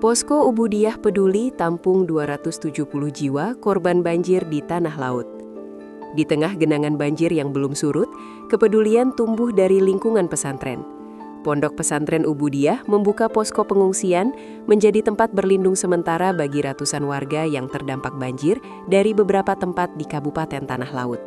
Posko Ubudiyah Peduli tampung 270 jiwa korban banjir di tanah laut. Di tengah genangan banjir yang belum surut, kepedulian tumbuh dari lingkungan pesantren. Pondok Pesantren Ubudiyah membuka posko pengungsian menjadi tempat berlindung sementara bagi ratusan warga yang terdampak banjir dari beberapa tempat di Kabupaten Tanah Laut.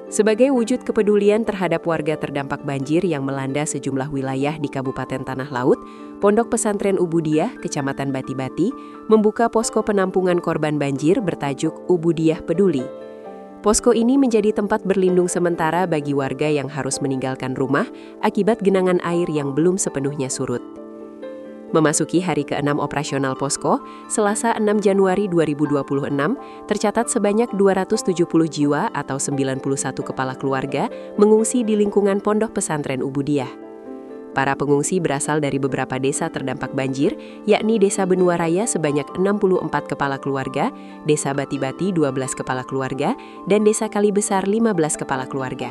Sebagai wujud kepedulian terhadap warga terdampak banjir yang melanda sejumlah wilayah di Kabupaten Tanah Laut, Pondok Pesantren Ubudiyah, Kecamatan Bati-Bati, membuka posko penampungan korban banjir bertajuk Ubudiyah Peduli. Posko ini menjadi tempat berlindung sementara bagi warga yang harus meninggalkan rumah akibat genangan air yang belum sepenuhnya surut. Memasuki hari ke-6 operasional posko, Selasa 6 Januari 2026, tercatat sebanyak 270 jiwa atau 91 kepala keluarga mengungsi di lingkungan Pondok Pesantren Ubudiyah. Para pengungsi berasal dari beberapa desa terdampak banjir, yakni Desa Benua Raya sebanyak 64 kepala keluarga, Desa Bati-Bati 12 kepala keluarga, dan Desa Kalibesar 15 kepala keluarga.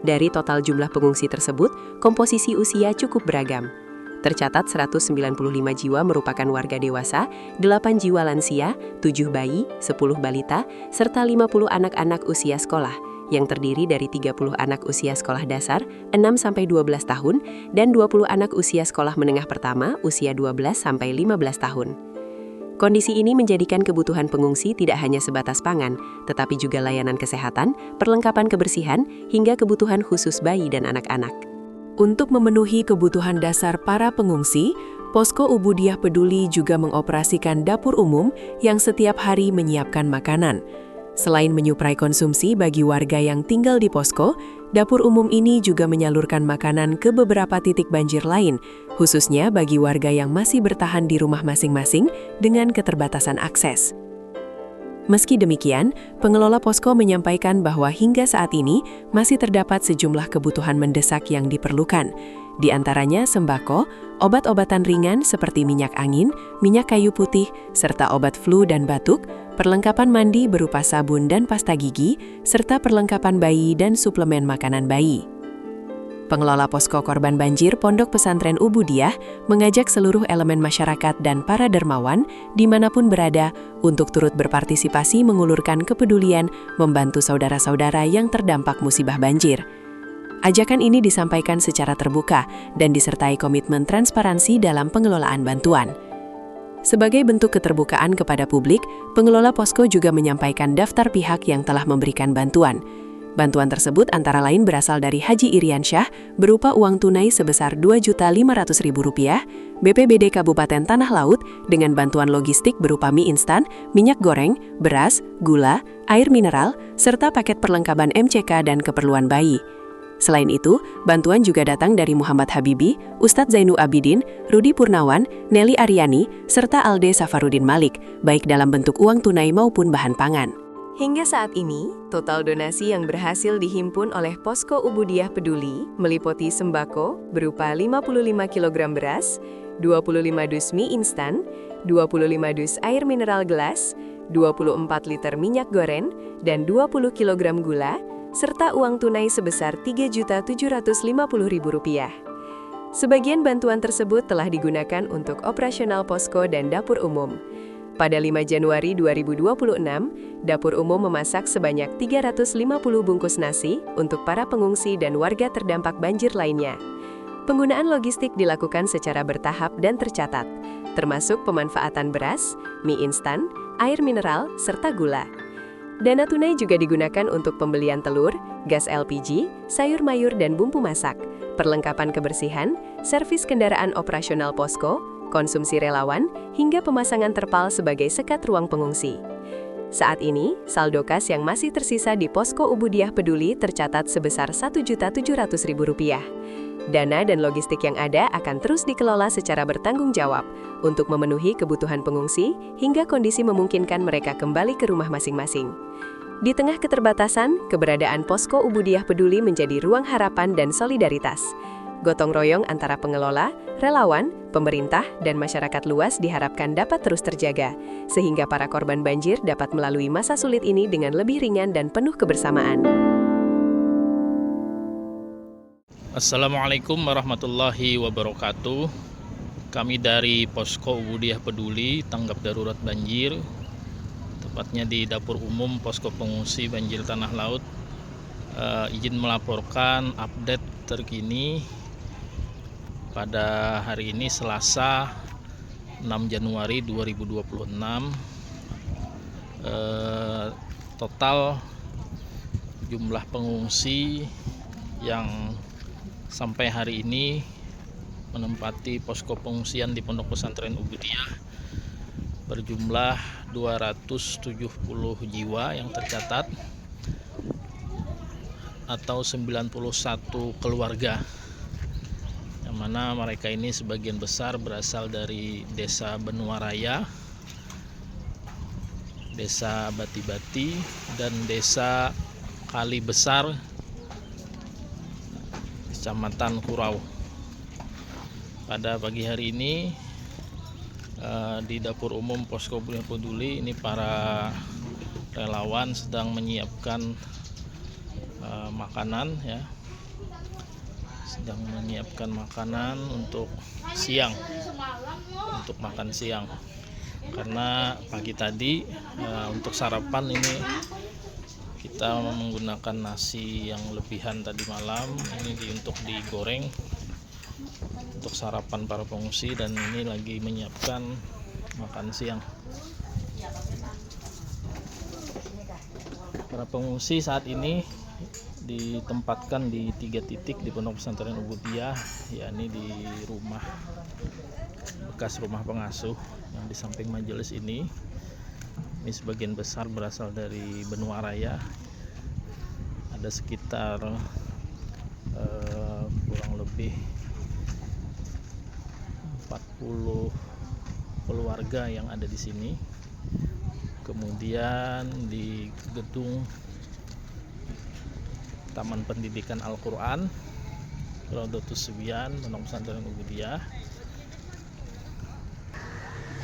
Dari total jumlah pengungsi tersebut, komposisi usia cukup beragam. Tercatat 195 jiwa merupakan warga dewasa, 8 jiwa lansia, 7 bayi, 10 balita, serta 50 anak-anak usia sekolah, yang terdiri dari 30 anak usia sekolah dasar, 6-12 tahun, dan 20 anak usia sekolah menengah pertama, usia 12-15 tahun. Kondisi ini menjadikan kebutuhan pengungsi tidak hanya sebatas pangan, tetapi juga layanan kesehatan, perlengkapan kebersihan, hingga kebutuhan khusus bayi dan anak-anak. Untuk memenuhi kebutuhan dasar para pengungsi, Posko Ubudiyah Peduli juga mengoperasikan dapur umum yang setiap hari menyiapkan makanan. Selain menyuplai konsumsi bagi warga yang tinggal di posko, dapur umum ini juga menyalurkan makanan ke beberapa titik banjir lain, khususnya bagi warga yang masih bertahan di rumah masing-masing dengan keterbatasan akses. Meski demikian, pengelola posko menyampaikan bahwa hingga saat ini masih terdapat sejumlah kebutuhan mendesak yang diperlukan. Di antaranya sembako, obat-obatan ringan seperti minyak angin, minyak kayu putih, serta obat flu dan batuk, perlengkapan mandi berupa sabun dan pasta gigi, serta perlengkapan bayi dan suplemen makanan bayi. Pengelola posko korban banjir Pondok Pesantren Ubudiyah mengajak seluruh elemen masyarakat dan para dermawan dimanapun berada untuk turut berpartisipasi mengulurkan kepedulian membantu saudara-saudara yang terdampak musibah banjir. Ajakan ini disampaikan secara terbuka dan disertai komitmen transparansi dalam pengelolaan bantuan. Sebagai bentuk keterbukaan kepada publik, pengelola posko juga menyampaikan daftar pihak yang telah memberikan bantuan. Bantuan tersebut antara lain berasal dari Haji Iriansyah berupa uang tunai sebesar Rp2.500.000, BPBD Kabupaten Tanah Laut dengan bantuan logistik berupa mie instan, minyak goreng, beras, gula, air mineral, serta paket perlengkapan MCK dan keperluan bayi. Selain itu, bantuan juga datang dari Muhammad Habibi, Ustadz Zainul Abidin, Rudi Purnawan, Nelly Aryani, serta Alde Safarudin Malik, baik dalam bentuk uang tunai maupun bahan pangan. Hingga saat ini, total donasi yang berhasil dihimpun oleh Posko Ubudiyah Peduli meliputi sembako berupa 55 kg beras, 25 dus mie instan, 25 dus air mineral gelas, 24 liter minyak goreng, dan 20 kg gula, serta uang tunai sebesar Rp3.750.000. Sebagian bantuan tersebut telah digunakan untuk operasional posko dan dapur umum. Pada 5 Januari 2026, dapur umum memasak sebanyak 350 bungkus nasi untuk para pengungsi dan warga terdampak banjir lainnya. Penggunaan logistik dilakukan secara bertahap dan tercatat, termasuk pemanfaatan beras, mie instan, air mineral, serta gula. Dana tunai juga digunakan untuk pembelian telur, gas LPG, sayur mayur dan bumbu masak, perlengkapan kebersihan, servis kendaraan operasional posko, konsumsi relawan, hingga pemasangan terpal sebagai sekat ruang pengungsi. Saat ini, saldo kas yang masih tersisa di Posko Ubudiyah Peduli tercatat sebesar Rp1.700.000. Dana dan logistik yang ada akan terus dikelola secara bertanggung jawab untuk memenuhi kebutuhan pengungsi hingga kondisi memungkinkan mereka kembali ke rumah masing-masing. Di tengah keterbatasan, keberadaan Posko Ubudiyah Peduli menjadi ruang harapan dan solidaritas. Gotong royong antara pengelola, relawan, pemerintah, dan masyarakat luas diharapkan dapat terus terjaga, sehingga para korban banjir dapat melalui masa sulit ini dengan lebih ringan dan penuh kebersamaan. Assalamualaikum warahmatullahi wabarakatuh. Kami dari Posko Ubudiyah Peduli Tanggap Darurat Banjir, tepatnya di Dapur Umum Posko Pengungsi Banjir Tanah Laut, izin melaporkan update terkini pada hari ini Selasa 6 Januari 2026. Total jumlah pengungsi yang sampai hari ini menempati posko pengungsian di Pondok Pesantren Ubudiyah berjumlah 270 jiwa yang tercatat, atau 91 keluarga, yang mana mereka ini sebagian besar berasal dari Desa Benua Raya, Desa Bati-Bati, dan Desa Kali Besar, Kecamatan Kurau. Pada pagi hari ini di Dapur Umum Posko Ubudiyah Peduli ini para relawan sedang menyiapkan makanan, ya, sedang menyiapkan makanan untuk siang, untuk makan siang. Karena pagi tadi untuk sarapan ini kita menggunakan nasi yang lebihan tadi malam, ini untuk digoreng untuk sarapan para pengungsi, dan ini lagi menyiapkan makan siang. Para pengungsi saat ini ditempatkan di 3 titik di Pondok Pesantren Ubudiyah, yakni di rumah bekas rumah pengasuh yang di samping majelis ini. Ini sebagian besar berasal dari Benua Raya, ada sekitar kurang lebih 40 keluarga yang ada di sini. Kemudian di gedung Taman Pendidikan Al-Quran Raudhatus Subian Pondok Pesantren Ubudiyah.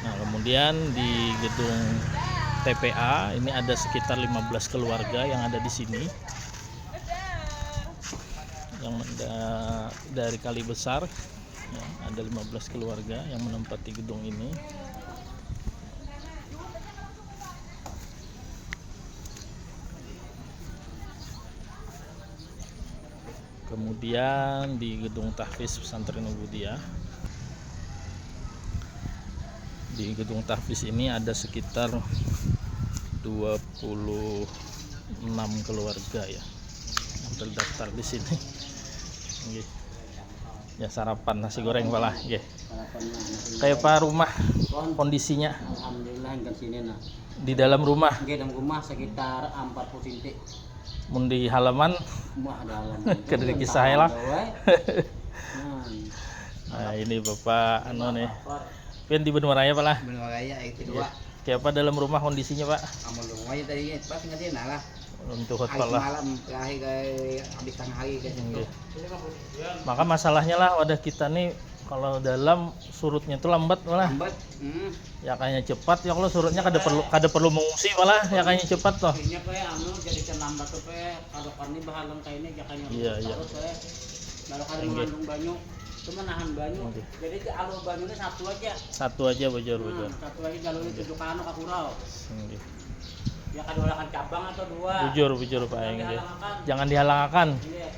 Nah, kemudian di gedung TPA ini ada sekitar 15 keluarga yang ada di sini, yang dari Kali Besar, ya, ada 15 keluarga yang menempati gedung ini. Kemudian di gedung Tahfiz Pesantren Ubudiyah, di gedung Tahfiz ini ada sekitar 26 keluarga, ya, yang terdaftar di sini. Ya, sarapan nasi goreng pala, ya. Kayak apa rumah kondisinya? Alhamdulillah hingga sini nah. Di dalam rumah? Di dalam rumah sekitar 40 cm. Mun di halaman? Rumah dalam. Kediri kisah lah. Nah, ini Bapak nih. Pian di Benua Raya Pak lah. Benua Raya itu dua. Kayak apa dalam rumah kondisinya Pak? Amal rumahnya tadi pas nggak lah. Untuk hotel lah. Malam terakhir habis tengah hari ke situ. Maka masalahnya lah wadah kita nih kalau dalam surutnya tuh lambat malah. Lambat. Ya kayaknya cepat ya, kalau surutnya kada perlu mengungsi malah ya kayaknya cepat toh. Ini kayak jadi lambat tuh kalau kami bahalang kayak ini jakanya. Iya. Kalau kali mengandung banyak cuma nahan banyak. Jadi alur banyunya satu aja. Satu aja bojor. Satu aja jalurnya tujuh kano ke Kurau. Ya kadang akan cabang atau dua. Bujur Pak ya. Jangan dihalangakan. Iya.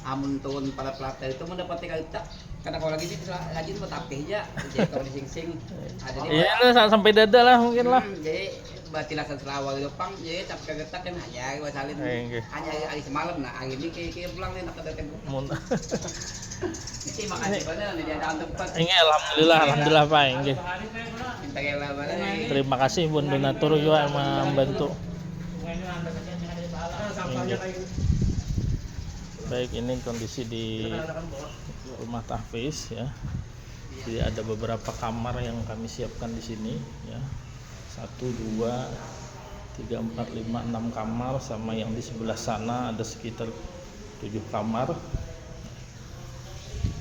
Amun turun pada pelata itu mendapat kita karena kalau lagi sih lagi itu tapi aja jadi kalau di sing ada di iya sampai dada lah mungkin lah. Jadi batilah selawal depan jadi tapi kagetak kan aja gua salin hanya hari semalam nah hari ini kayak pulang nih nak datang ini makasih banget nih dia datang tempat ini alhamdulillah Pak nggih. Terima kasih Bun donatur juga yang membantu. Baik, ini kondisi di rumah Tahfiz, ya. Jadi ada beberapa kamar yang kami siapkan di sini, ya. 1, 2, 3, 4, 5, 6 kamar, sama yang di sebelah sana ada sekitar 7 kamar.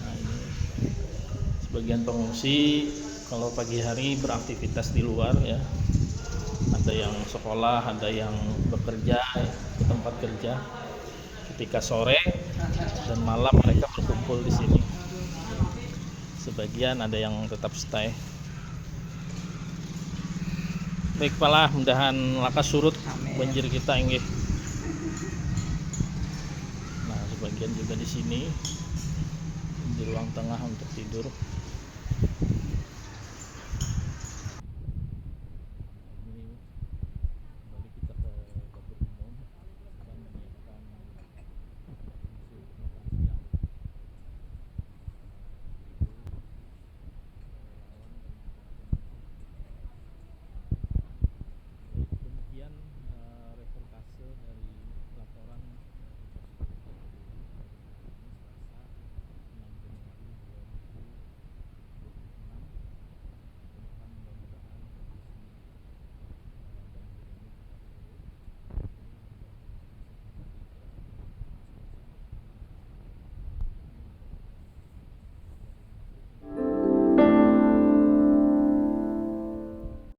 Nah, ini sebagian pengungsi kalau pagi hari beraktivitas di luar, ya. Ada yang sekolah, ada yang bekerja ke tempat kerja. Ketika sore dan malam mereka berkumpul di sini. sebagian ada yang tetap stay. Baik pala, mudahan lakas surut banjir kita inggih. Nah, sebagian juga di sini di ruang tengah untuk tidur.